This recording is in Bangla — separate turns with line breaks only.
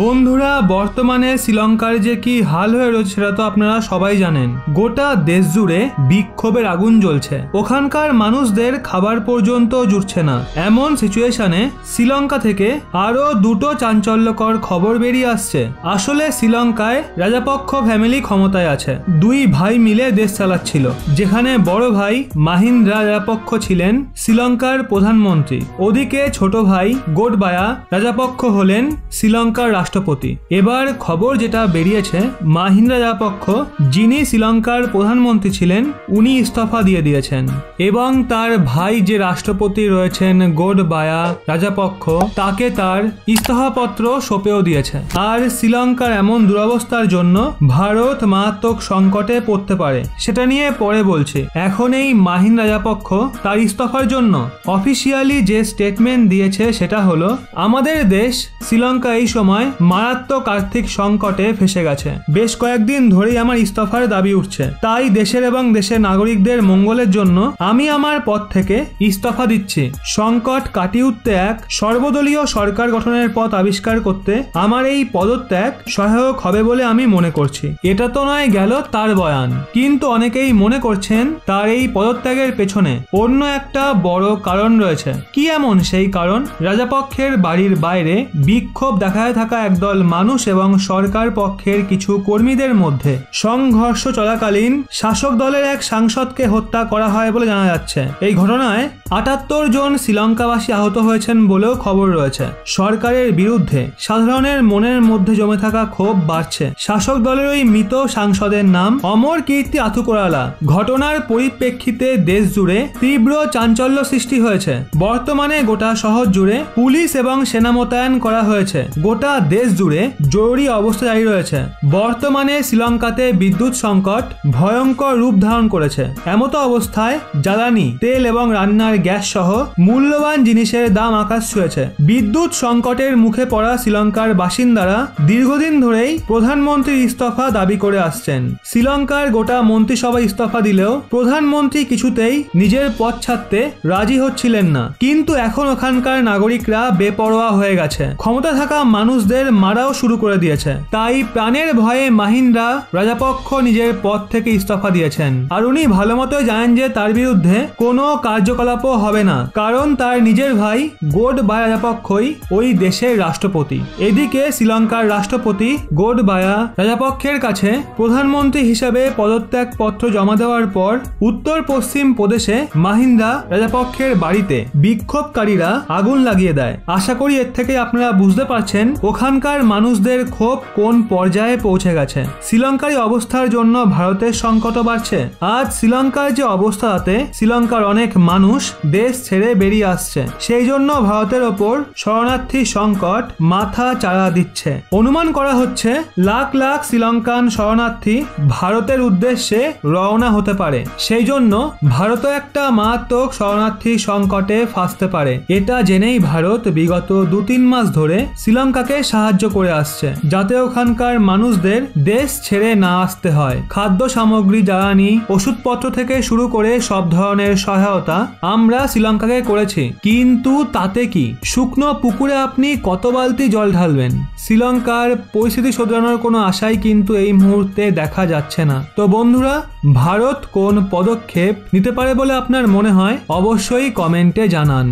বন্ধুরা বর্তমানে শ্রীলঙ্কার যে কি হাল হয়ে রয়েছে সেটা তো আপনারা সবাই জানেন। গোটা দেশ জুড়ে বিক্ষোভের আগুন জ্বলছে, ওখানকার মানুষদের খাবার পর্যন্ত জুটছে না। এমন সিচুয়েশনে শ্রীলঙ্কা থেকে আরো দুটো চাঞ্চল্যকর খবর বেরিয়ে আসছে। আসলে শ্রীলঙ্কায় রাজাপক্ষ ফ্যামিলি ক্ষমতায় আছে, দুই ভাই মিলে দেশ চালাচ্ছিল, যেখানে বড় ভাই মাহিন্দ্রা রাজাপক্ষ ছিলেন শ্রীলঙ্কার প্রধানমন্ত্রী, ওদিকে ছোট ভাই গোটাবায়া রাজাপক্ষ হলেন শ্রীলঙ্কার রাষ্ট্রপতি। এবার খবর যেটা বেরিয়েছে, মাহিন্দ্রা রাজাপক্ষ যিনি শ্রীলঙ্কার প্রধানমন্ত্রী ছিলেন উনি ইস্তফা দিয়ে দিয়েছেন এবং তার ভাই যে রাষ্ট্রপতি রয়েছেন গোটাবায়া রাজাপক্ষ তাকে তার ইস্তফাপত্র সঁপেও দিয়েছে। আর শ্রীলঙ্কার এমন দুরবস্থার জন্য ভারত মারাত্মক সংকটে পড়তে পারে, সেটা নিয়ে পরে বলছি। এখন এই মাহিন্দ্রা রাজাপক্ষ তার ইস্তফার জন্য অফিসিয়ালি যে স্টেটমেন্ট দিয়েছে সেটা হলো, আমাদের দেশ শ্রীলঙ্কা এই সময় মারাত্মক আর্থিক সংকটে ফেসে গেছে, বেশ কয়েকদিন ধরেই আমার ইস্তফার দাবি উঠছে, তাই দেশের এবং দেশের নাগরিকদের মঙ্গলের জন্য আমি আমার পদ থেকে ইস্তফা দিচ্ছি। সংকট কাটিয়ে উঠতে এক সর্বদলীয় সরকার গঠনের পথ আবিষ্কার করতে আমার এই পদত্যাগ সহায়ক হবে বলে আমি মনে করছি। এটা তো নয় গেল তার বয়ান, কিন্তু অনেকেই মনে করছেন তার এই পদত্যাগের পেছনে অন্য একটা বড় কারণ রয়েছে। কি এমন সেই কারণ? রাজাপক্ষের বাড়ির বাইরে বিক্ষোভ দেখায় থাকা একদল মানুষ এবং সরকার পক্ষের কিছু কর্মীদের মধ্যে সংঘর্ষ চলাকালীন শাসক দলের এক সাংসদকে হত্যা করা হয় বলে জানা যাচ্ছে। এই ঘটনায় ৭৮ জন শ্রীলঙ্কাবাসী আহত হয়েছেন বলেও খবর রয়েছে। সরকারের বিরুদ্ধে সাধারণের মনের মধ্যে জমে থাকা ক্ষোভ বাড়ছে। শাসক দলের ওই মৃত সাংসদের নাম অমর কীর্তি আথুকোরালা। ঘটনার পরিপ্রেক্ষিতে দেশ জুড়ে তীব্র চাঞ্চল্য সৃষ্টি হয়েছে। বর্তমানে গোটা শহর জুড়ে পুলিশ এবং সেনা মোতায়েন করা হয়েছে। গোটা দেশ জুড়ে জরুরি অবস্থা জারি রয়েছে। বর্তমানে শ্রীলঙ্কাতে বিদ্যুৎ সংকট ভয়ঙ্কর রূপ ধারণ করেছে। এমতো অবস্থায় জ্বালানি তেল এবং রান্নার গ্যাস সহ মূল্যবান জিনিসের দাম আকাশ ছুঁয়েছে। বিদ্যুৎ সংকটের মুখে পড়া শ্রীলঙ্কার বাসিন্দারা দীর্ঘদিন ধরেই প্রধানমন্ত্রীর ইস্তফা দাবি করে আসছেন। শ্রীলঙ্কার গোটা মন্ত্রিসভা ইস্তফা দিলেও প্রধানমন্ত্রী কিছুতেই নিজের পদ ছাড়তে রাজি হচ্ছিলেন না। কিন্তু এখন ওখানকার নাগরিকরা বেপরোয়া হয়ে গেছে, ক্ষমতা থাকা মানুষদের মারাও শুরু করে দিয়েছে। তাই প্রাণের ভয়ে মাহিন্দ্রা রাজাপক্ষ নিজের পদ থেকে ইস্তফা দিয়েছেন। আর উনি ভালো মতোই জানেন যে তার বিরুদ্ধে কোনো কার্যকলাপও হবে না, কারণ তার নিজের ভাই গোটাবায়া রাজাপক্ষই ওই দেশের রাষ্ট্রপতি। এদিকে শ্রীলঙ্কার রাষ্ট্রপতি গোটাবায়া রাজাপক্ষের কাছে প্রধানমন্ত্রী হিসেবে পদত্যাগ পত্র জমা দেওয়ার পর উত্তর পশ্চিম প্রদেশে মাহিন্দ্রা রাজাপক্ষের বাড়িতে বিক্ষোভকারীরা আগুন লাগিয়ে দেয়। আশা করি এর থেকে আপনারা বুঝতে পারছেন ওখানকার মানুষদের ক্ষোভ কোন পর্যায়ে পৌঁছে গেছে। শ্রীলঙ্কার অবস্থার জন্য ভারতের সংকটও বাড়ছে। আজ শ্রীলঙ্কার যে অবস্থা, তাতে শ্রীলঙ্কার অনেক মানুষ দেশ ছেড়ে বেরিয়ে আসছে। সেই জন্য ভারতের ওপর শরণার্থী সংকট মাথা চাড়া দিচ্ছে। অনুমান করা হচ্ছে লাখ লাখ শ্রীলঙ্কান শরণার্থী ভারতের উদ্দেশ্যে রওনা হতে পারে। সেই জন্য ভারতও একটা মারাত্মক শরণার্থী সংকটে ফাঁসতে পারে। এটা জেনেই ভারত বিগত ২-৩ মাস ধরে শ্রীলঙ্কাকে সাহায্য করে আসছে, যাতে ওখানকার মানুষদের দেশ ছেড়ে না আসতে হয়। খাদ্য সামগ্রী, জ্বালানি, ওষুধপত্র থেকে শুরু করে সব ধরনের সহায়তা আমরা শ্রীলঙ্কাকে করেছি। কিন্তু তাতে কি? শুকনো পুকুরে আপনি কত বালতি জল ঢালবেন? শ্রীলঙ্কার পরিস্থিতি শোধরানোর কোনো আশাই কিন্তু এই মুহূর্তে দেখা যাচ্ছে না। তো বন্ধুরা, ভারত কোন পদক্ষেপ নিতে পারে বলে আপনার মনে হয় অবশ্যই কমেন্টে জানান।